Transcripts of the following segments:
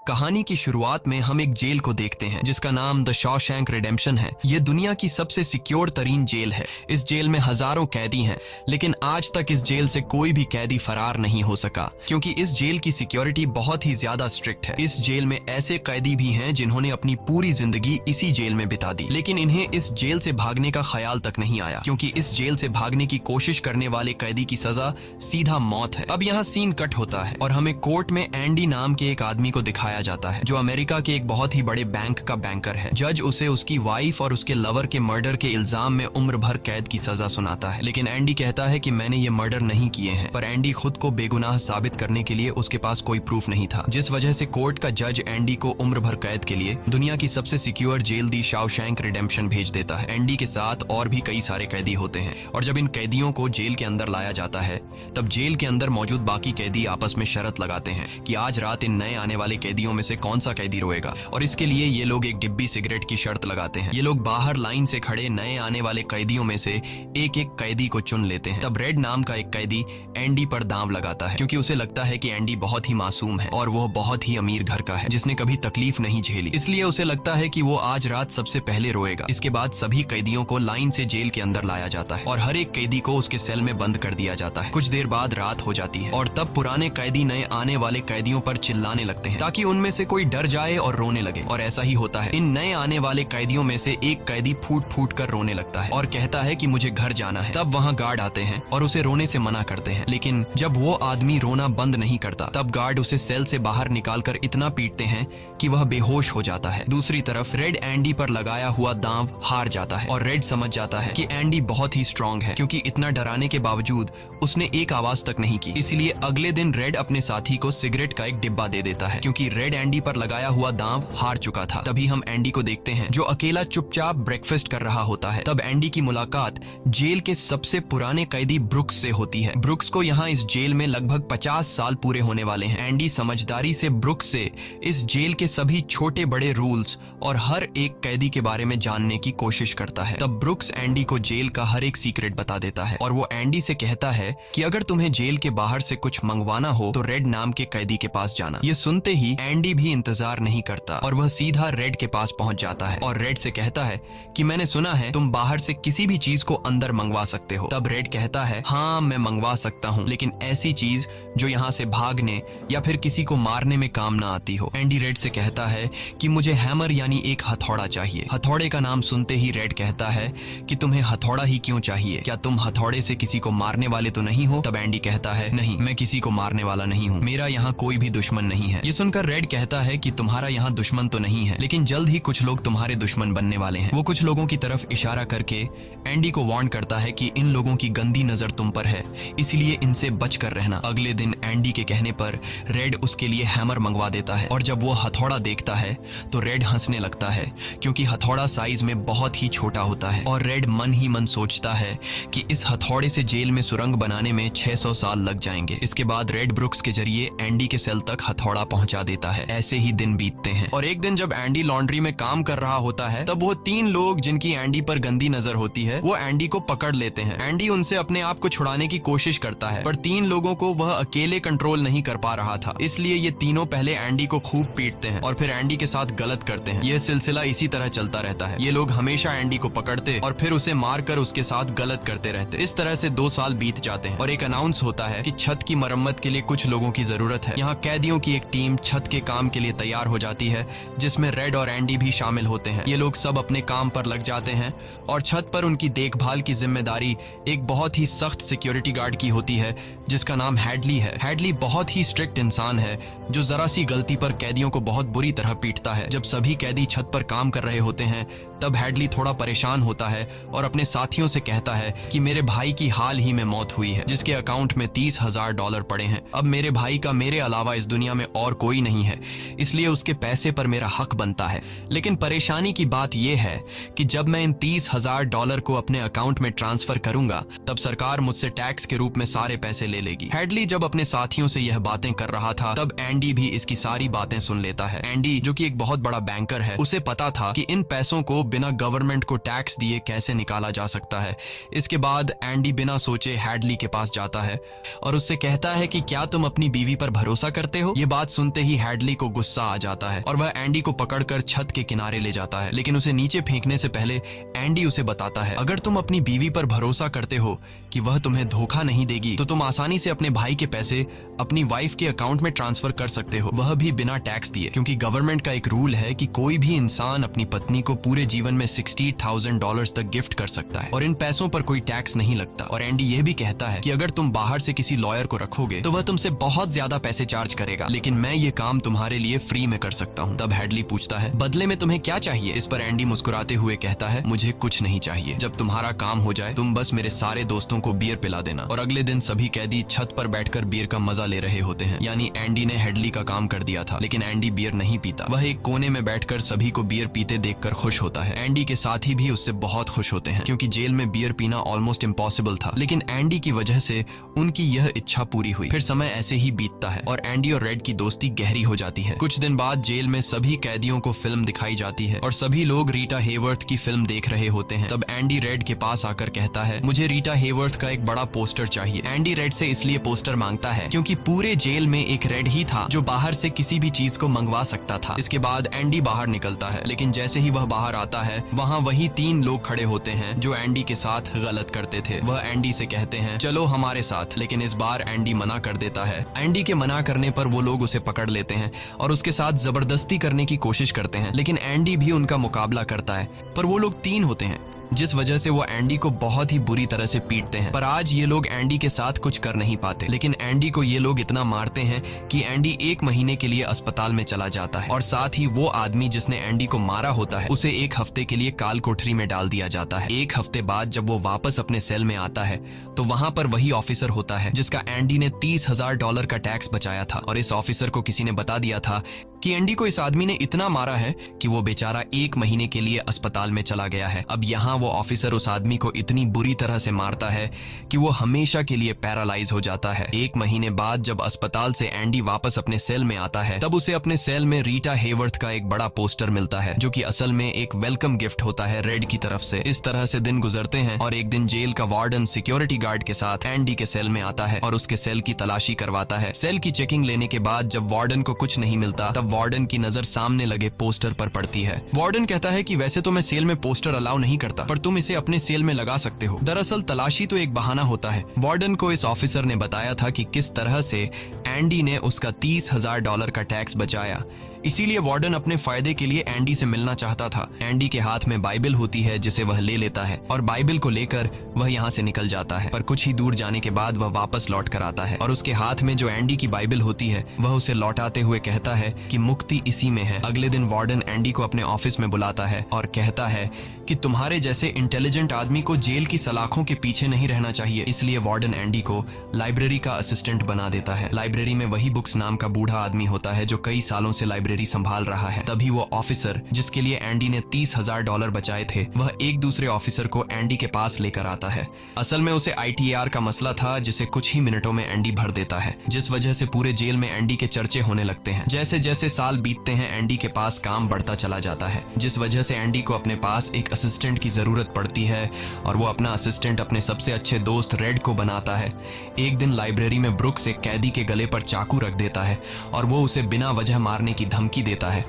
कहानी की शुरुआत में हम एक जेल को देखते हैं जिसका नाम द शॉशैंक रिडेम्पशन है। ये दुनिया की सबसे सिक्योर तरीन जेल है। इस जेल में हजारों कैदी हैं, लेकिन आज तक इस जेल से कोई भी कैदी फरार नहीं हो सका क्योंकि इस जेल की सिक्योरिटी बहुत ही ज्यादा स्ट्रिक्ट है। इस जेल में ऐसे कैदी भी हैं जिन्होंने अपनी पूरी जिंदगी इसी जेल में बिता दी, लेकिन इन्हें इस जेल से भागने का ख्याल तक नहीं आया क्योंकि इस जेल से भागने की कोशिश करने वाले कैदी की सजा सीधा मौत है। अब यहाँ सीन कट होता है और हमें कोर्ट में एंडी नाम के एक आदमी को दिखाया जाता है जो अमेरिका के एक बहुत ही बड़े बैंक का बैंकर है। जज उसे उसकी वाइफ और उसके लवर के मर्डर के इल्जाम में उम्र भर कैद की सजा सुनाता है, लेकिन एंडी कहता है कि मैंने ये मर्डर नहीं किए हैं। पर एंडी खुद को बेगुनाह साबित करने के लिए उसके पास कोई प्रूफ नहीं था, जिस वजह से कोर्ट का जज एंडी को उम्र भर कैद के लिए दुनिया की सबसे सिक्योर जेल दी शॉशैंक रिडेम्पशन भेज देता है। एंडी के साथ और भी कई सारे कैदी होते हैं और जब इन कैदियों को जेल के अंदर लाया जाता है तब जेल के अंदर मौजूद बाकी कैदी आपस में शर्त लगाते हैं कि आज रात इन नए आने वाले कैदियों में से कौन सा कैदी रोएगा, और इसके लिए ये लोग एक डिब्बी सिगरेट की शर्त लगाते हैं। ये लोग बाहर लाइन से खड़े नए आने वाले कैदियों में से एक एक कैदी को चुन लेते हैं। तब रेड नाम का एक कैदी एंडी पर दांव लगाता है क्योंकि उसे लगता है कि एंडी बहुत ही मासूम है और वो बहुत ही अमीर घर का है जिसने कभी तकलीफ नहीं झेली, इसलिए उसे लगता है कि वो आज रात सबसे पहले रोएगा। इसके बाद सभी कैदियों को लाइन से जेल के अंदर लाया जाता है और हर एक कैदी को उसके सेल में बंद कर दिया जाता है। कुछ देर बाद रात हो जाती है और तब पुराने कैदी नए आने वाले कैदियों पर चिल्लाने लगते हैं ताकि उनमें से कोई डर जाए और रोने लगे, और ऐसा ही होता है। इन नए आने वाले कैदियों में से एक कैदी फूट फूट कर रोने लगता है और कहता है कि मुझे घर जाना है। तब वहाँ गार्ड आते हैं और उसे रोने से मना करते हैं, लेकिन जब वो आदमी रोना बंद नहीं करता तब गार्ड उसे सेल से बाहर निकालकर इतना पीटते हैं कि वह बेहोश हो जाता है। दूसरी तरफ रेड एंडी पर लगाया हुआ दांव हार जाता है और रेड समझ जाता है कि एंडी बहुत ही स्ट्रांग है क्योंकि इतना डराने के बावजूद उसने एक आवाज तक नहीं की। इसलिए अगले दिन रेड अपने साथी को सिगरेट का एक डिब्बा दे देता है क्योंकि रेड एंडी पर लगाया हुआ दांव हार चुका था। तभी हम एंडी को देखते हैं जो अकेला चुपचाप ब्रेकफास्ट कर रहा होता है। तब एंडी की मुलाकात जेल के सबसे पुराने कैदी ब्रुक्स से होती है। ब्रुक्स को यहाँ इस जेल में लगभग 50 साल पूरे होने वाले हैं। एंडी समझदारी से ब्रुक्स से इस जेल के सभी छोटे बड़े रूल्स और हर एक कैदी के बारे में जानने की कोशिश करता है। तब ब्रुक्स एंडी को जेल का हर एक सीक्रेट बता देता है और वो एंडी से कहता है कि अगर तुम्हें जेल के बाहर से कुछ मंगवाना हो तो रेड नाम के कैदी के पास जाना। ये सुनते ही एंडी भी इंतजार नहीं करता और वह सीधा रेड के पास पहुंच जाता है और रेड से कहता है कि मैंने सुना है तुम बाहर से किसी भी चीज को अंदर मंगवा सकते हो। तब रेड कहता है हाँ मैं मंगवा सकता हूँ, लेकिन ऐसी चीज जो यहाँ से भागने या फिर किसी को मारने में काम ना आती हो। एंडी रेड से कहता है कि मुझे हैमर यानी एक हथौड़ा चाहिए। हथौड़े का नाम सुनते ही रेड कहता है कि तुम्हें हथौड़ा ही क्यों चाहिए, क्या तुम हथौड़े से किसी को मारने वाले तो नहीं हो? तब एंडी कहता है नहीं, मैं किसी को मारने वाला नहीं हूँ, मेरा यहाँ कोई भी दुश्मन नहीं है। ये सुनकर रेड कहता है कि तुम्हारा यहाँ दुश्मन तो नहीं है, लेकिन जल्द ही कुछ लोग तुम्हारे दुश्मन बनने वाले हैं। वो कुछ लोगों की तरफ इशारा करके एंडी को वार्न करता है कि इन लोगों की गंदी नजर तुम पर है, इसलिए इनसे बच कर रहना। अगले दिन एंडी के कहने पर रेड उसके लिए हैमर मंगवा देता है और जब वो हथौड़ा देखता है तो रेड हंसने लगता है क्योंकि हथौड़ा साइज में बहुत ही छोटा होता है और रेड मन ही मन सोचता है कि इस हथौड़े से जेल में सुरंग बनाने में 600 साल लग जाएंगे। इसके बाद रेड ब्रुक्स के जरिए एंडी के सेल तक हथौड़ा पहुंचा देता है। ऐसे ही दिन बीतते हैं और एक दिन जब एंडी लॉन्ड्री में काम कर रहा होता है तब वो 3 लोग जिनकी एंडी पर गंदी नजर होती है वो एंडी को पकड़ लेते हैं। एंडी उनसे अपने आप को छुड़ाने की कोशिश करता है पर 3 लोगों को वह अकेले कंट्रोल नहीं कर पा रहा था, इसलिए ये तीनों पहले एंडी को खूब पीटते हैं और फिर एंडी के साथ गलत करते हैं। यह सिलसिला इसी तरह चलता रहता है। ये लोग हमेशा एंडी को पकड़ते और फिर उसे मारकर उसके साथ गलत करते रहते। इस तरह से 2 साल बीत जाते हैं और एक अनाउंस होता है कि छत की मरम्मत के लिए कुछ लोगों की जरूरत है। यहाँ कैदियों की एक टीम छत के काम के लिए तैयार हो जाती है जिसमें रेड और एंडी भी शामिल होते हैं। ये लोग सब अपने काम पर लग जाते हैं और छत पर उनकी देखभाल की जिम्मेदारी एक बहुत ही सख्त सिक्योरिटी गार्ड की होती है जिसका नाम हैडली है। हैडली बहुत ही स्ट्रिक्ट इंसान है जो जरा सी गलती पर कैदियों को बहुत बुरी तरह पीटता है। जब सभी कैदी छत पर काम कर रहे होते हैं तब हैडली थोड़ा परेशान होता है और अपने साथियों से कहता है कि मेरे भाई की हाल ही में मौत हुई है जिसके अकाउंट में $30,000 पड़े हैं। अब मेरे भाई का मेरे अलावा इस दुनिया में और कोई नहीं है, इसलिए उसके पैसे पर मेरा हक बनता है। लेकिन परेशानी की बात यह है कि जब मैं इन $30,000 को अपने अकाउंट में ट्रांसफर करूंगा तब सरकार मुझसे टैक्स के रूप में सारे पैसे ले लेगी। हैडली जब अपने साथियों से यह बातें कर रहा था तब एंडी भी इसकी सारी बातें सुन लेता है। एंडी जो कि एक बहुत बड़ा बैंकर है, उसे पता था कि इन पैसों को बिना गवर्नमेंट को टैक्स दिए कैसे निकाला जा सकता है। इसके बाद एंडी बिना सोचे हैडली के पास जाता है और उससे कहता है कि क्या तुम अपनी बीवी पर भरोसा करते हो? ये बात सुनते ही हैडली हैडली को गुस्सा आ जाता है और वह एंडी को पकड़कर छत के किनारे ले जाता है, लेकिन उसे नीचे फेंकने से पहले एंडी उसे बताता है, अगर तुम अपनी बीवी पर भरोसा करते हो कि वह तुम्हें धोखा नहीं देगी तो तुम आसानी से अपने भाई के पैसे अपनी वाइफ के अकाउंट में ट्रांसफर कर सकते हो, वह भी बिना टैक्स दिए, क्योंकि गवर्नमेंट का एक रूल है कि कोई भी इंसान अपनी पत्नी को पूरे जीवन में $60,000 तक गिफ्ट कर सकता है और इन पैसों पर कोई टैक्स नहीं लगता। और एंडी यह भी कहता है कि अगर तुम बाहर से किसी लॉयर को रखोगे तो वह तुमसे बहुत ज्यादा पैसे चार्ज करेगा, लेकिन मैं ये काम तुम्हारे लिए फ्री में कर सकता हूँ। तब हैडली पूछता है, बदले में तुम्हें क्या चाहिए? इस पर एंडी मुस्कुराते हुए कहता है, मुझे कुछ नहीं चाहिए, जब तुम्हारा काम हो जाए तुम बस मेरे सारे दोस्तों को बियर पिला देना। और अगले दिन सभी कैदी छत पर बैठकर बियर का मजा ले रहे होते हैं, यानी एंडी ने हैडली का काम कर दिया था, लेकिन एंडी बियर नहीं पीता। वह एक कोने में बैठकर सभी को बियर पीते देखकर खुश होता है। एंडी के साथी भी उससे बहुत खुश होते हैं, क्योंकि जेल में बियर पीना ऑलमोस्ट इम्पॉसिबल था, लेकिन एंडी की वजह से उनकी यह इच्छा पूरी हुई। फिर समय ऐसे ही बीतता है और एंडी और रेड की दोस्ती गहरी हो जाती है। कुछ दिन बाद जेल में सभी कैदियों को फिल्म दिखाई जाती है और सभी लोग रीटा हेवर्थ की फिल्म देख रहे होते हैं। तब एंडी रेड के पास आकर कहता है, मुझे रीटा हेवर्थ का एक बड़ा पोस्टर चाहिए। एंडी रेड से इसलिए पोस्टर मांगता है क्योंकि पूरे जेल में एक रेड ही था जो बाहर से किसी भी चीज को मंगवा सकता था। इसके बाद एंडी बाहर निकलता है, लेकिन जैसे ही वह बाहर आता है वहाँ वही 3 लोग खड़े होते हैं जो एंडी के साथ गलत करते थे। वह एंडी से कहते हैं, चलो हमारे साथ, लेकिन इस बार एंडी मना कर देता है। एंडी के मना करने पर वो लोग उसे पकड़ लेते हैं और उसके साथ जबरदस्ती करने की कोशिश करते हैं, लेकिन एंडी भी उनका मुकाबला करता है। पर वो लोग 3 होते हैं, जिस वजह से वो एंडी को बहुत ही बुरी तरह से पीटते हैं। पर आज ये लोग एंडी के साथ कुछ कर नहीं पाते, लेकिन एंडी को ये लोग इतना मारते हैं कि एंडी 1 महीने के लिए अस्पताल में चला जाता है और साथ ही वो आदमी जिसने एंडी को मारा होता है उसे 1 हफ्ते के लिए काल कोठरी में डाल दिया जाता है। 1 हफ्ते बाद जब वो वापस अपने सेल में आता है तो वहां पर वही ऑफिसर होता है जिसका एंडी ने $30,000 का टैक्स बचाया था, और इस ऑफिसर को किसी ने बता दिया था कि एंडी को इस आदमी ने इतना मारा है कि वो बेचारा 1 महीने के लिए अस्पताल में चला गया है। अब यहाँ वो ऑफिसर उस आदमी को इतनी बुरी तरह से मारता है कि वो हमेशा के लिए पैरालाइज हो जाता है। 1 महीने बाद जब अस्पताल से एंडी वापस अपने सेल में आता है तब उसे अपने सेल में रीटा हेवर्थ का एक बड़ा पोस्टर मिलता है, जो कि असल में एक वेलकम गिफ्ट होता है रेड की तरफ से। इस तरह से दिन गुजरते हैं और एक दिन जेल का वार्डन सिक्योरिटी गार्ड के साथ एंडी के सेल में आता है और उसके सेल की तलाशी करवाता है। सेल की चेकिंग लेने के बाद जब वार्डन को कुछ नहीं मिलता तब वार्डन की नजर सामने लगे पोस्टर पर पड़ती है। वार्डन कहता है कि वैसे तो मैं सेल में पोस्टर अलाउ नहीं करता, पर तुम इसे अपने सेल में लगा सकते हो। दरअसल तलाशी तो एक बहाना होता है। वार्डन को इस ऑफिसर ने बताया था कि किस तरह से एंडी ने उसका $30,000 का टैक्स बचाया, इसीलिए वार्डन अपने फायदे के लिए एंडी से मिलना चाहता था। एंडी के हाथ में बाइबल होती है जिसे वह ले लेता है और बाइबल को लेकर वह यहाँ से निकल जाता है, पर कुछ ही दूर जाने के बाद वह वापस लौट कर आता है और उसके हाथ में जो एंडी की बाइबल होती है वह उसे लौटाते हुए कहता है कि मुक्ति इसी में है। अगले दिन वार्डन एंडी को अपने ऑफिस में बुलाता है और कहता है कि तुम्हारे जैसे इंटेलिजेंट आदमी को जेल की सलाखों के पीछे नहीं रहना चाहिए, इसलिए वार्डन एंडी को लाइब्रेरी का असिस्टेंट बना देता है। लाइब्रेरी में वही बुक्स नाम का बूढ़ा आदमी होता है जो कई सालों से लाइब्रेरी संभाल रहा है। तभी वो ऑफिसर जिसके लिए एंडी ने $30,000 बचाए थे वह एक दूसरे ऑफिसर को एंडी के पास लेकर आता है। असल में उसे ITAR का मसला था जिसे कुछ ही मिनटों में एंडी भर देता है, जिस वजह से पूरे जेल में एंडी के चर्चे होने लगते हैं। जैसे जैसे साल बीतते हैं एंडी के पास काम बढ़ता चला जाता है, जिस वजह से एंडी को अपने पास एक असिस्टेंट की जरूरत पड़ती है और वो अपना असिस्टेंट अपने सबसे अच्छे दोस्त रेड को बनाता है। एक दिन लाइब्रेरी में ब्रुक्स एक कैदी के गले पर चाकू रख देता है और वो उसे बिना वजह मारने की धमकी देता है।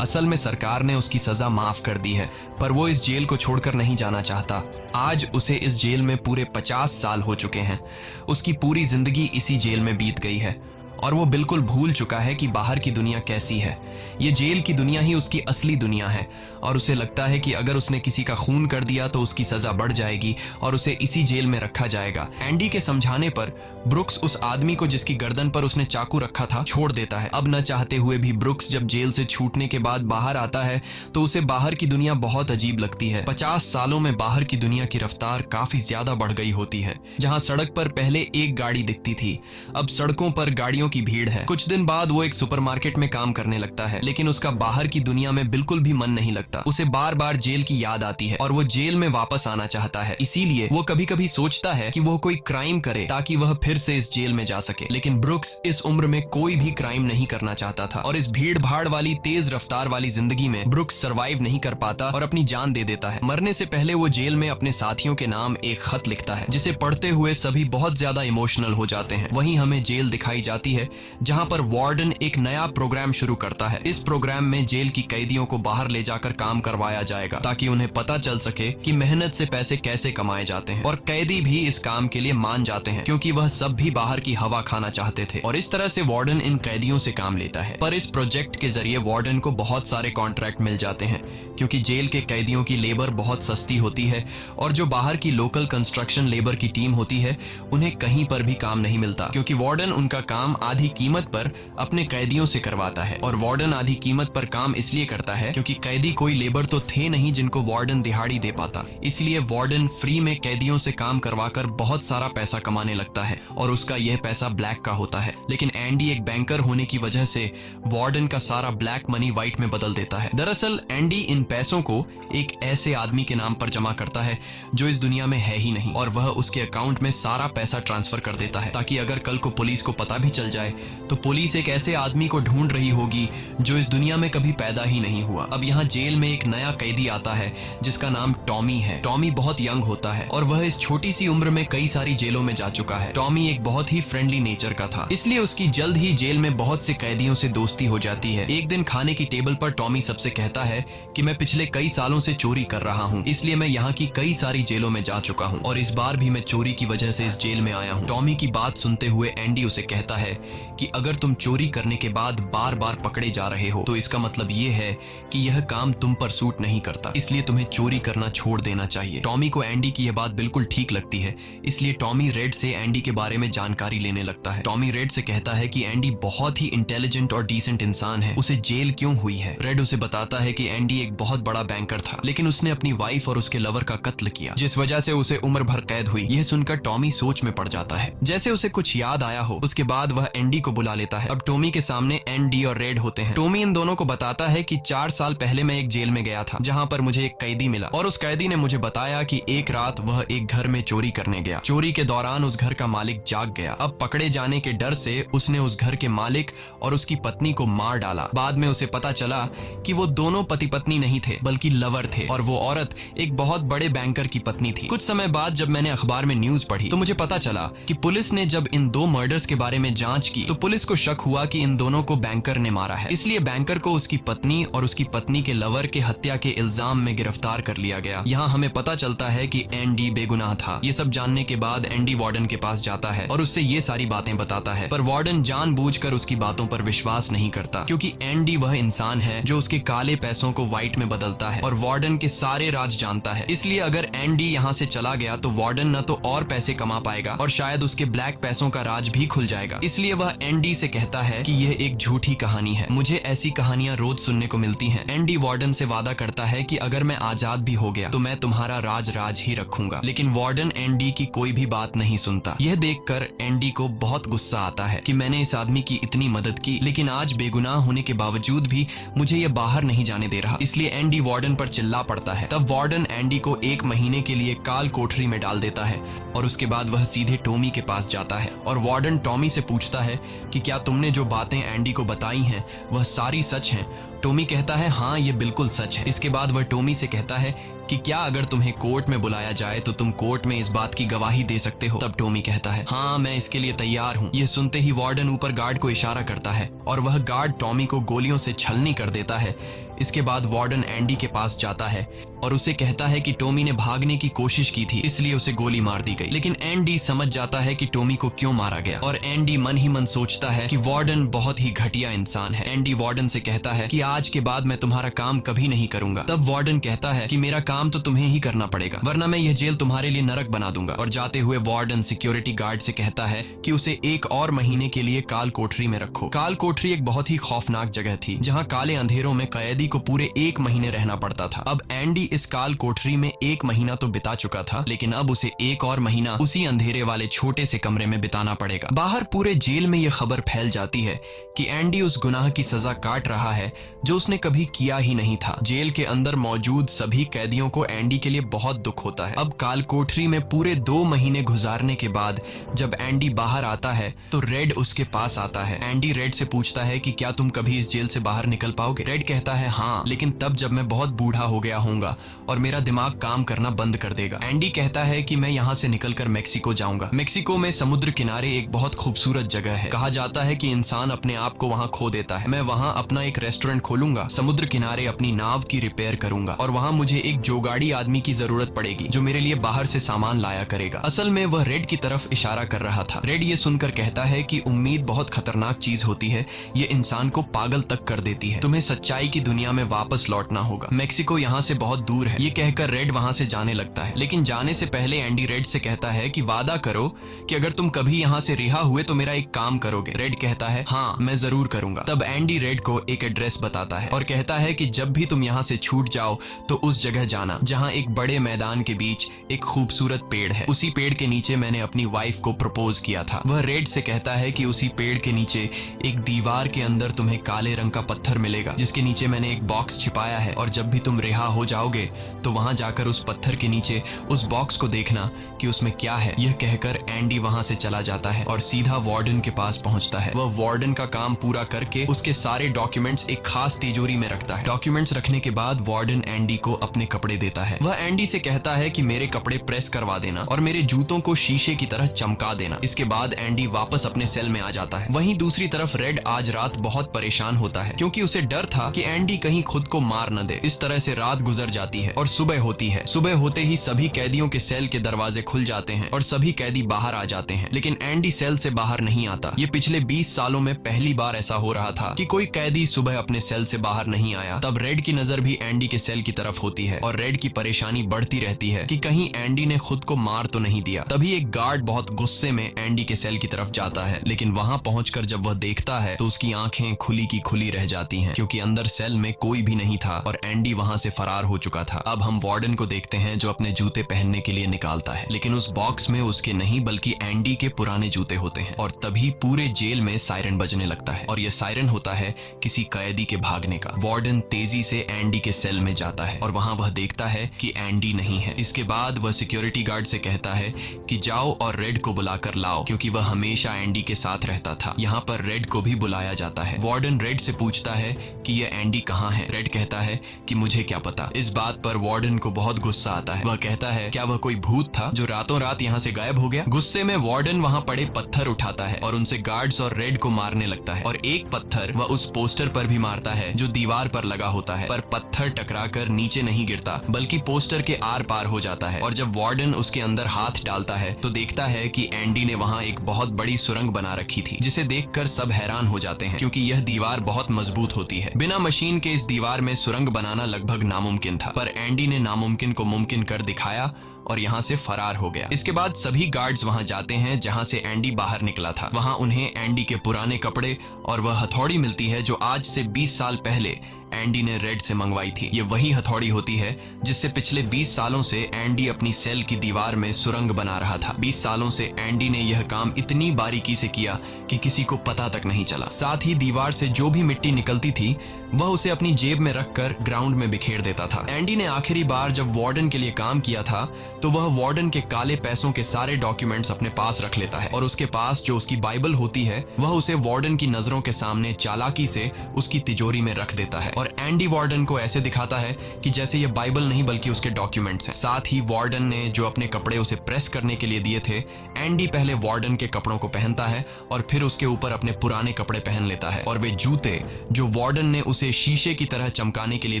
असल में सरकार ने उसकी सजा माफ कर दी है, पर वो इस जेल को छोड़कर नहीं जाना चाहता। आज उसे इस जेल में पूरे 50 साल हो चुके हैं। उसकी पूरी जिंदगी इसी जेल में बीत गई है और वो बिल्कुल भूल चुका है कि बाहर की दुनिया कैसी है। ये जेल की दुनिया ही उसकी असली दुनिया है और उसे लगता है कि अगर उसने किसी का खून कर दिया तो उसकी सजा बढ़ जाएगी और उसे इसी जेल में रखा जाएगा। एंडी के समझाने पर ब्रुक्स उस आदमी को जिसकी गर्दन पर उसने चाकू रखा था छोड़ देता है। अब न चाहते हुए भी ब्रुक्स जब जेल से छूटने के बाद बाहर आता है तो उसे बाहर की दुनिया बहुत अजीब लगती है। 50 सालों में बाहर की दुनिया की रफ्तार काफी ज्यादा बढ़ गई होती है। जहाँ सड़क पर पहले एक गाड़ी दिखती थी, अब सड़कों पर गाड़ियों की भीड़ है। कुछ दिन बाद वो एक सुपरमार्केट में काम करने लगता है, लेकिन उसका बाहर की दुनिया में बिल्कुल भी मन नहीं लगता। उसे बार बार जेल की याद आती है और वो जेल में वापस आना चाहता है। इसीलिए वो कभी कभी सोचता है कि वो कोई क्राइम करे ताकि वह फिर से इस जेल में जा सके। लेकिन ब्रुक्स इस उम्र में कोई भी क्राइम नहीं करना चाहता था और इस भीड़ भाड़ वाली तेज रफ्तार वाली जिंदगी में ब्रुक्स सरवाइव नहीं कर पाता और अपनी जान दे देता है। मरने से पहले वो जेल में अपने साथियों के नाम एक खत लिखता है जिसे पढ़ते हुए सभी बहुत ज्यादा इमोशनल हो जाते हैं। वहीं हमें जेल दिखाई जाती है जहां पर वार्डन एक नया प्रोग्राम शुरू करता है। इस प्रोग्राम में जेल की कैदियों को बाहर ले जाकर काम करवाया जाएगा ताकि उन्हें पता चल सके कि मेहनत से पैसे कैसे कमाए जाते हैं, और कैदी भी इस काम के लिए मान जाते हैं क्योंकि वह सब भी बाहर की हवा खाना चाहते थे। और इस तरह से वार्डन इन कैदियों से काम लेता है। पर इस प्रोजेक्ट के जरिए वार्डन को बहुत सारे कॉन्ट्रैक्ट मिल जाते हैं क्योंकि जेल के कैदियों की लेबर बहुत सस्ती होती है और जो बाहर की लोकल कंस्ट्रक्शन लेबर की टीम होती है उन्हें कहीं पर भी काम नहीं मिलता क्योंकि वार्डन उनका काम आधी कीमत पर अपने कैदियों से करवाता है। और वार्डन आधी कीमत पर काम इसलिए करता है क्योंकि कैदी कोई लेबर तो थे नहीं जिनको वार्डन दिहाड़ी दे पाता, इसलिए वार्डन फ्री में कैदियों से काम करवाकर बहुत सारा पैसा कमाने लगता है और उसका यह पैसा ब्लैक का होता है। लेकिन एंडी एक बैंकर होने की वजह से वार्डन का सारा ब्लैक मनी व्हाइट में बदल देता है। दरअसल एंडी इन पैसों को एक ऐसे आदमी के नाम पर जमा करता है जो इस दुनिया में है ही नहीं, और वह उसके अकाउंट में सारा पैसा ट्रांसफर कर देता है ताकि अगर कल को पुलिस को पता भी चल जाए तो पुलिस एक ऐसे आदमी को ढूंढ रही होगी जो इस दुनिया में कभी पैदा ही नहीं हुआ। अब यहाँ जेल में एक नया कैदी आता है जिसका नाम टॉमी है। टॉमी बहुत यंग होता है और वह इस छोटी सी उम्र में कई सारी जेलों में जा चुका है। टॉमी एक बहुत ही फ्रेंडली नेचर का था, इसलिए उसकी जल्द ही जेल में बहुत से कैदियों से दोस्ती हो जाती है। एक दिन खाने की टेबल पर टॉमी सबसे कहता है कि मैं पिछले कई सालों से चोरी कर रहा हूँ, इसलिए मैं यहाँ की कई सारी जेलों में जा चुका हूँ और इस बार भी मैं चोरी की वजह से इस जेल में आया हूँ। टॉमी की बात सुनते हुए एंडी उसे कहता है कि अगर तुम चोरी करने के बाद बार बार पकड़े जा रहे हो तो इसका मतलब ये है कि यह काम तुम पर सूट नहीं करता, इसलिए तुम्हें चोरी करना छोड़ देना चाहिए। टॉमी को एंडी की यह बात बिल्कुल ठीक लगती है, इसलिए टॉमी रेड से एंडी के बारे में जानकारी लेने लगता है। टॉमी रेड से कहता है कि एंडी बहुत ही इंटेलिजेंट और डिसेंट इंसान है, उसे जेल क्यों हुई है। रेड उसे बताता है कि एंडी एक बहुत बड़ा बैंकर था लेकिन उसने अपनी वाइफ और उसके लवर का कत्ल किया जिस वजह से उसे उम्र भर कैद हुई। यह सुनकर टॉमी सोच में पड़ जाता है, जैसे उसे कुछ याद आया हो। उसके बाद वह एंडी को बुला लेता है। अब टॉमी के सामने एंडी और रेड होते हैं। टॉमी इन दोनों को बताता है कि 4 साल पहले मैं एक जेल में गया था जहां पर मुझे एक कैदी मिला और उस कैदी ने मुझे बताया कि एक रात वह एक घर में चोरी करने गया। चोरी के दौरान उस घर का मालिक जाग गया। अब पकड़े जाने के डर से उसने उस घर के मालिक और उसकी पत्नी को मार डाला। बाद में उसे पता चला कि वो दोनों पति पत्नी नहीं थे बल्कि लवर थे और वो औरत एक बहुत बड़े बैंकर की पत्नी थी। कुछ समय बाद जब मैंने अखबार में न्यूज पढ़ी तो मुझे पता चला कि पुलिस ने जब इन 2 मर्डर्स के बारे में जांच की तो पुलिस को शक हुआ कि इन दोनों को बैंकर ने मारा है, इसलिए बैंकर को उसकी पत्नी और उसकी पत्नी के लवर के हत्या के इल्जाम में गिरफ्तार कर लिया गया। यहाँ हमें पता चलता है कि एंडी बेगुनाह था। ये सब जानने के बाद एंडी वार्डन के पास जाता है और उससे ये सारी बातें बताता है, पर वार्डन जानबूझकर उसकी बातों पर विश्वास नहीं करता क्योंकि एंडी वह इंसान है जो उसके काले पैसों को व्हाइट में बदलता है और वार्डन के सारे राज जानता है। इसलिए अगर एंडी यहाँ से चला गया तो वार्डन न तो और पैसे कमा पाएगा और शायद उसके ब्लैक पैसों का राज भी खुल जाएगा। इसलिए वह एंडी से कहता है कि यह एक झूठी कहानी है, मुझे ऐसी कहानियां रोज सुनने को मिलती हैं। एंडी वार्डन से वादा करता है कि अगर मैं आजाद भी हो गया तो मैं तुम्हारा राज ही रखूंगा, लेकिन वार्डन एंडी की कोई भी बात नहीं सुनता। यह देखकर एंडी को बहुत गुस्सा आता है कि मैंने इस आदमी की इतनी मदद की लेकिन आज बेगुनाह होने के बावजूद भी मुझे यह बाहर नहीं जाने दे रहा, इसलिए एंडी वार्डन पर चिल्ला पड़ता है। तब वार्डन एंडी को 1 महीने के लिए काल कोठरी में डाल देता है और उसके बाद वह सीधे टॉमी के पास जाता है और वार्डन टॉमी से पूछता है कि क्या तुमने जो बातें एंडी को बताई हैं वह सारी सच हैं। टॉमी कहता है हाँ ये बिल्कुल सच है। इसके बाद वह टॉमी से कहता है कि क्या अगर तुम्हें कोर्ट में बुलाया जाए तो तुम कोर्ट में इस बात की गवाही दे सकते हो। तब टॉमी कहता है हाँ मैं इसके लिए तैयार हूँ। यह सुनते ही वार्डन ऊपर गार्ड को इशारा करता है और वह गार्ड टॉमी को गोलियों से छलनी कर देता है। इसके बाद वार्डन एंडी के पास जाता है और उसे कहता है कि टॉमी ने भागने की कोशिश की थी इसलिए उसे गोली मार दी गई। लेकिन एंडी समझ जाता है कि टॉमी को क्यों मारा गया और एंडी मन ही मन सोचता है कि वार्डन बहुत ही घटिया इंसान है। एंडी वार्डन से कहता है कि आज के बाद मैं तुम्हारा काम कभी नहीं करूंगा। तब वार्डन कहता है कि मेरा काम तो तुम्हें ही करना पड़ेगा वरना मैं यह जेल तुम्हारे लिए नरक बना दूंगा। और जाते हुए वार्डन सिक्योरिटी गार्ड से कहता है कि उसे 1 और महीने के लिए काल कोठरी में रखो। काल कोठरी एक बहुत ही खौफनाक जगह थी जहाँ काले अंधेरों में कैदी को पूरे 1 महीने रहना पड़ता था। अब एंडी इस काल कोठरी में 1 महीना तो बिता चुका था लेकिन अब उसे 1 और महीना उसी अंधेरे वाले छोटे से कमरे में बिताना पड़ेगा। बाहर पूरे जेल में यह खबर फैल जाती है कि एंडी उस गुनाह की सजा काट रहा है जो उसने कभी किया ही नहीं था। जेल के अंदर मौजूद सभी कैदियों को एंडी के लिए बहुत दुख होता है। अब काल कोठरी में पूरे 2 महीने गुजारने के बाद जब एंडी बाहर आता है तो रेड उसके पास आता है। एंडी रेड से पूछता है कि क्या तुम कभी इस जेल से बाहर निकल पाओगे। रेड कहता है हाँ, लेकिन तब जब मैं बहुत बूढ़ा हो गया होऊंगा और मेरा दिमाग काम करना बंद कर देगा। एंडी कहता है कि मैं यहाँ से निकलकर मेक्सिको जाऊंगा। मेक्सिको में समुद्र किनारे एक बहुत खूबसूरत जगह है। कहा जाता है कि इंसान अपने आप को वहाँ खो देता है। मैं वहाँ अपना एक रेस्टोरेंट खोलूंगा, समुद्र किनारे अपनी नाव की रिपेयर करूंगा और वहाँ मुझे एक जोगाड़ी आदमी की जरूरत पड़ेगी जो मेरे लिए बाहर से सामान लाया करेगा। असल में वह रेड की तरफ इशारा कर रहा था। रेड ये सुनकर कहता है कि उम्मीद बहुत खतरनाक चीज होती है, ये इंसान को पागल तक कर देती है। तुम्हें सच्चाई की दुनिया में वापस लौटना होगा। मेक्सिको यहाँ से बहुत दूर है। ये कहकर रेड वहाँ से जाने लगता है, लेकिन जाने से पहले एंडी रेड से कहता है कि वादा करो कि अगर तुम कभी यहाँ से रिहा हुए तो मेरा एक काम करोगे। रेड कहता है हाँ, मैं जरूर करूंगा। तब एंडी रेड को एक एड्रेस बताता है और कहता है कि जब भी तुम यहाँ से छूट जाओ तो उस जगह जाना जहाँ एक बड़े मैदान के बीच एक खूबसूरत पेड़ है। उसी पेड़ के नीचे मैंने अपनी वाइफ को प्रपोज किया था। वह रेड से कहता है कि उसी पेड़ के नीचे एक दीवार के अंदर तुम्हें काले रंग का पत्थर मिलेगा जिसके नीचे मैंने एक बॉक्स छिपाया है, और जब भी तुम रिहा हो जाओगे तो वहां जाकर उस पत्थर के नीचे उस बॉक्स को देखना कि उसमें क्या है। यह कहकर एंडी वहां से चला जाता है और सीधा वार्डन के पास पहुंचता है। वह वार्डन का काम पूरा करके उसके सारे डॉक्यूमेंट्स एक खास तिजोरी में रखता है। डॉक्यूमेंट्स रखने के बाद वार्डन एंडी को अपने कपड़े देता है। वह एंडी से कहता है कि मेरे कपड़े प्रेस करवा देना और मेरे जूतों को शीशे की तरह चमका देना। इसके बाद एंडी वापस अपने सेल में आ जाता है। वहीं दूसरी तरफ रेड आज रात बहुत परेशान होता है क्योंकि उसे डर था कि एंडी कहीं खुद को मार न दे। इस तरह से रात गुजर जाती है और सुबह होती है। सुबह होते ही सभी कैदियों के सेल के दरवाजे खुल जाते हैं और सभी कैदी बाहर आ जाते हैं, लेकिन एंडी सेल से बाहर नहीं आता। ये पिछले 20 सालों में पहली बार ऐसा हो रहा था कि कोई कैदी सुबह अपने सेल से बाहर नहीं आया। तब रेड की नजर भी एंडी के सेल की तरफ होती है और रेड की परेशानी बढ़ती रहती है कि कहीं एंडी ने खुद को मार तो नहीं दिया। तभी एक गार्ड बहुत गुस्से में एंडी के सेल की तरफ जाता है, लेकिन वहां पहुंचकर जब वह देखता है तो उसकी आंखें खुली की खुली रह जाती हैं क्योंकि अंदर सेल में कोई भी नहीं था और एंडी वहां से फरार हो चुका था। अब हम वार्डन को देखते हैं जो अपने जूते पहनने के लिए निकालता है, लेकिन उस बॉक्स में उसके नहीं बल्कि एंडी के पुराने जूते होते हैं। और तभी पूरे जेल में सायरन बजने लगता है और यह सायरन होता है किसी कैदी के भागने का। वार्डन तेजी से एंडी के सेल में जाता है और वहां वह देखता है कि एंडी नहीं है। इसके बाद वह सिक्योरिटी गार्ड से कहता है कि जाओ और रेड को बुलाकर लाओ क्योंकि वह हमेशा एंडी के साथ रहता था। यहाँ पर रेड को भी बुलाया जाता है। वार्डन रेड से पूछता है कि यह एंडी कहाँ है। रेड कहता है कि मुझे क्या पता। इस बात पर वार्डन को बहुत गुस्सा आता है। वह कहता है क्या वह कोई भूत था जो रातों रात यहाँ से गायब हो गया। गुस्से में वार्डन वहाँ पड़े पत्थर उठाता है और उनसे गार्ड्स और रेड को मारने लगता है और एक पत्थर वह उस पोस्टर पर भी मारता है जो दीवार पर लगा होता है, पर पत्थर टकराकर नीचे नहीं गिरता बल्कि पोस्टर के आर पार हो जाता है। और जब वार्डन उसके अंदर हाथ डालता है तो देखता है कि एंडी ने वहाँ एक बहुत बड़ी सुरंग बना रखी थी जिसे देखकर सब हैरान हो जाते हैं क्योंकि यह दीवार बहुत मजबूत होती है। बिना मशीन के इस दीवार में सुरंग बनाना लगभग नामुमकिन था, पर एंडी ने नामुमकिन को मुमकिन कर दिखाया और यहाँ से फरार हो गया। इसके बाद सभी गार्ड्स वहाँ जाते हैं जहाँ से एंडी बाहर निकला था। वहाँ उन्हें एंडी के पुराने कपड़े और वह हथौड़ी मिलती है जो आज से 20 साल पहले एंडी ने रेड से मंगवाई थी। ये वही हथौड़ी होती है जिससे पिछले 20 सालों से एंडी अपनी सेल की दीवार में सुरंग बना रहा था। 20 सालों से एंडी ने यह काम इतनी बारीकी से किया कि किसी को पता तक नहीं चला। साथ ही दीवार से जो भी मिट्टी निकलती थी वह उसे अपनी जेब में रखकर ग्राउंड में बिखेर देता था। एंडी ने आखिरी बार जब वार्डन के लिए काम किया था तो वह वार्डन के काले पैसों के सारे डॉक्यूमेंट्स अपने पास रख लेता है और उसके पास जो उसकी बाइबल होती है वह उसे वार्डन की नजरों के सामने चालाकी से उसकी तिजोरी में रख देता है और एंडी वार्डन को ऐसे दिखाता है कि जैसे ये बाइबल नहीं बल्कि उसके डॉक्यूमेंट्स हैं। साथ ही वार्डन ने जो अपने कपड़े उसे प्रेस करने के लिए दिए थे, एंडी पहले वार्डन के कपड़ों को पहनता है और फिर उसके ऊपर अपने पुराने कपड़े पहन लेता है और वे जूते जो वार्डन ने उसे शीशे की तरह चमकाने के लिए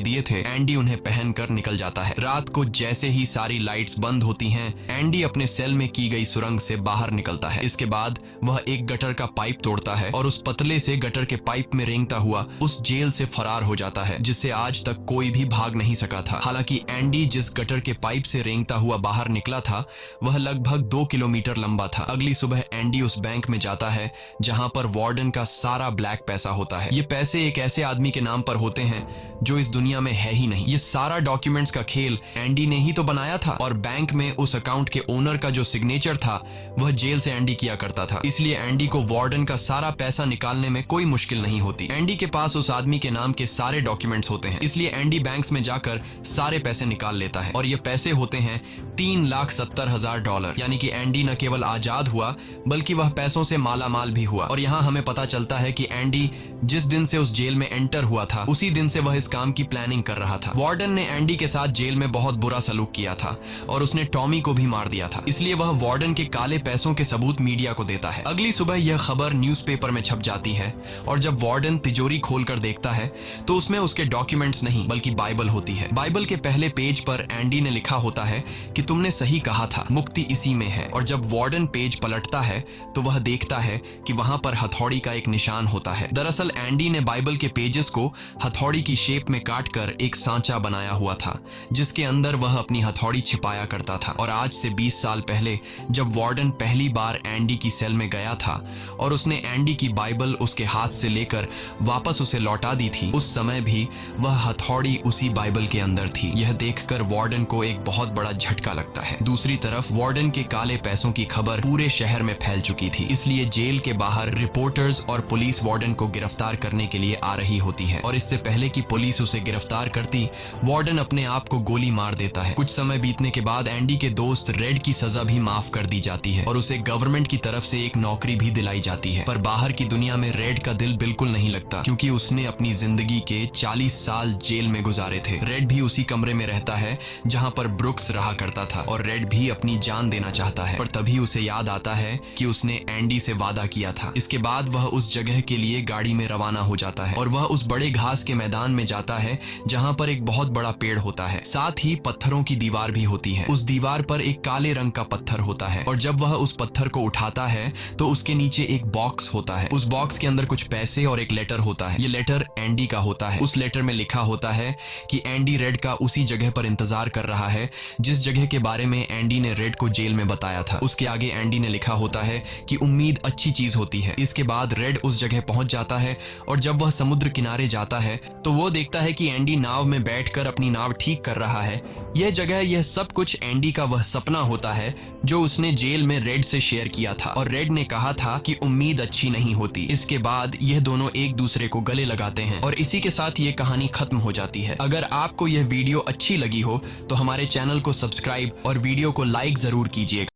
दिए थे, एंडी उन्हें पहनकर निकल जाता है। रात को जैसे ही सारी लाइट्स बंद होती हैं, एंडी अपने सेल में की गई सुरंग से बाहर निकलता है। इसके बाद वह एक गटर का पाइप तोड़ता है और उस पतले से गटर के पाइप में रेंगता हुआ उस जेल से फरार हो जाता है जिससे आज तक कोई भी भाग नहीं सका था। हालांकि एंडी जिस गटर के पाइप से रेंगता हुआ बाहर निकला था वह लगभग 2 किलोमीटर लंबा था। अगली सुबह एंडी उस बैंक में जाता है जहां पर वार्डन का सारा ब्लैक पैसा होता है। ये पैसे एक ऐसे आदमी के नाम पर होते हैं जो इस दुनिया में है ही नहीं। ये सारा डॉक्यूमेंट्स का खेल एंडी ने ही तो बनाया था और बैंक में उस अकाउंट के ओनर का जो सिग्नेचर था वह जेल से एंडी किया करता था। इसलिए एंडी को वार्डन का सारा पैसा निकालने में कोई मुश्किल नहीं होती। एंडी के पास उस आदमी के नाम के सारे सारे डॉक्यूमेंट्स होते हैं, इसलिए एंडी बैंक्स में जाकर सारे पैसे निकाल लेता है और ये पैसे होते हैं $3,70,000। यानी कि एंडी न केवल आजाद हुआ बल्कि वह पैसों से माला माल भी हुआ। और यहाँ हमें पता चलता है कि एंडी जिस दिन से उस जेल में एंटर हुआ था उसी दिन से वह इस काम की प्लानिंग कर रहा था। वार्डन ने एंडी के साथ जेल में बहुत बुरा सलूक किया था और उसने टॉमी को भी मार दिया था, इसलिए वह वार्डन के काले पैसों के सबूत मीडिया को देता है। अगली सुबह यह खबर न्यूज़पेपर में छप जाती है और जब वार्डन तिजोरी खोलकर देखता है तो उसमें उसके डॉक्यूमेंट्स नहीं बल्कि बाइबल होती है। बाइबल के पहले पेज पर एंडी ने लिखा होता है कि तुमने सही कहा था, मुक्ति इसी में है। और जब वार्डन पेज पलटता है तो वह देखता है कि वहां पर हथौड़ी का एक निशान होता है। दरअसल एंडी ने बाइबल के पेजेस को हथौड़ी की शेप में काटकर एक सांचा बनाया हुआ था जिसके अंदर वह अपनी हथौड़ी छिपाया करता था। और आज से 20 साल पहले जब वार्डन पहली बार एंडी की सेल में गया था और उसने एंडी की बाइबल उसके हाथ से लेकर वापस उसे लौटा दी थी, उस समय भी वह हथौड़ी उसी बाइबल के अंदर थी। यह देखकर वार्डन को एक बहुत बड़ा झटका लगता है। दूसरी तरफ वार्डन के काले पैसों की खबर पूरे शहर में फैल चुकी थी, इसलिए जेल के बाहर रिपोर्टर्स और पुलिस वार्डन को गिरफ्तार करने के लिए आ रही होती है। और इससे पहले कि पुलिस उसे गिरफ्तार करती, वार्डन अपने आप को गोली मार देता है। कुछ समय बीतने के बाद एंडी के दोस्त रेड की सजा भी माफ कर दी जाती है और उसे गवर्नमेंट की तरफ से एक नौकरी भी दिलाई जाती है। पर बाहर की दुनिया में रेड का दिल बिल्कुल नहीं लगता क्योंकि उसने अपनी जिंदगी के 40 साल जेल में गुजारे थे। रेड भी उसी कमरे में रहता है जहां पर ब्रुक्स रहा करता था और रेड भी अपनी जान देना चाहता है, पर तभी उसे याद आता है कि उसने एंडी से वादा किया था। इसके बाद वह उस जगह के लिए गाड़ी में रवाना हो जाता है और वह उस बड़े घास के मैदान में जाता है जहां पर एक बहुत बड़ा पेड़ होता है, साथ ही पत्थरों की दीवार भी होती है। उस दीवार पर एक काले रंग का पत्थर होता है और जब वह उस पत्थर को उठाता है तो उसके नीचे एक बॉक्स होता है। उस बॉक्स के अंदर कुछ पैसे और एक लेटर होता है। ये लेटर एंडी का होता है। उस लेटर में लिखा होता है कि एंडी रेड का उसी जगह पर इंतजार कर रहा है जिस जगह के बारे में एंडी ने रेड को जेल में बताया था। उसके आगे एंडी ने लिखा होता है कि उम्मीद अच्छी चीज होती है। इसके बाद रेड उस जगह पहुंच जाता है और जब वह समुद्र किनारे जाता है तो वो देखता है कि एंडी नाव में बैठकर अपनी नाव ठीक कर रहा है। यह जगह, यह सब कुछ एंडी का वह सपना होता है जो उसने जेल में रेड से शेयर किया था और रेड ने कहा था कि उम्मीद अच्छी नहीं होती। इसके बाद यह दोनों एक दूसरे को गले लगाते हैं और इसी के साथ ये कहानी खत्म हो जाती है। अगर आपको यह वीडियो अच्छी लगी हो तो हमारे चैनल को सब्सक्राइब और वीडियो को लाइक जरूर कीजिएगा।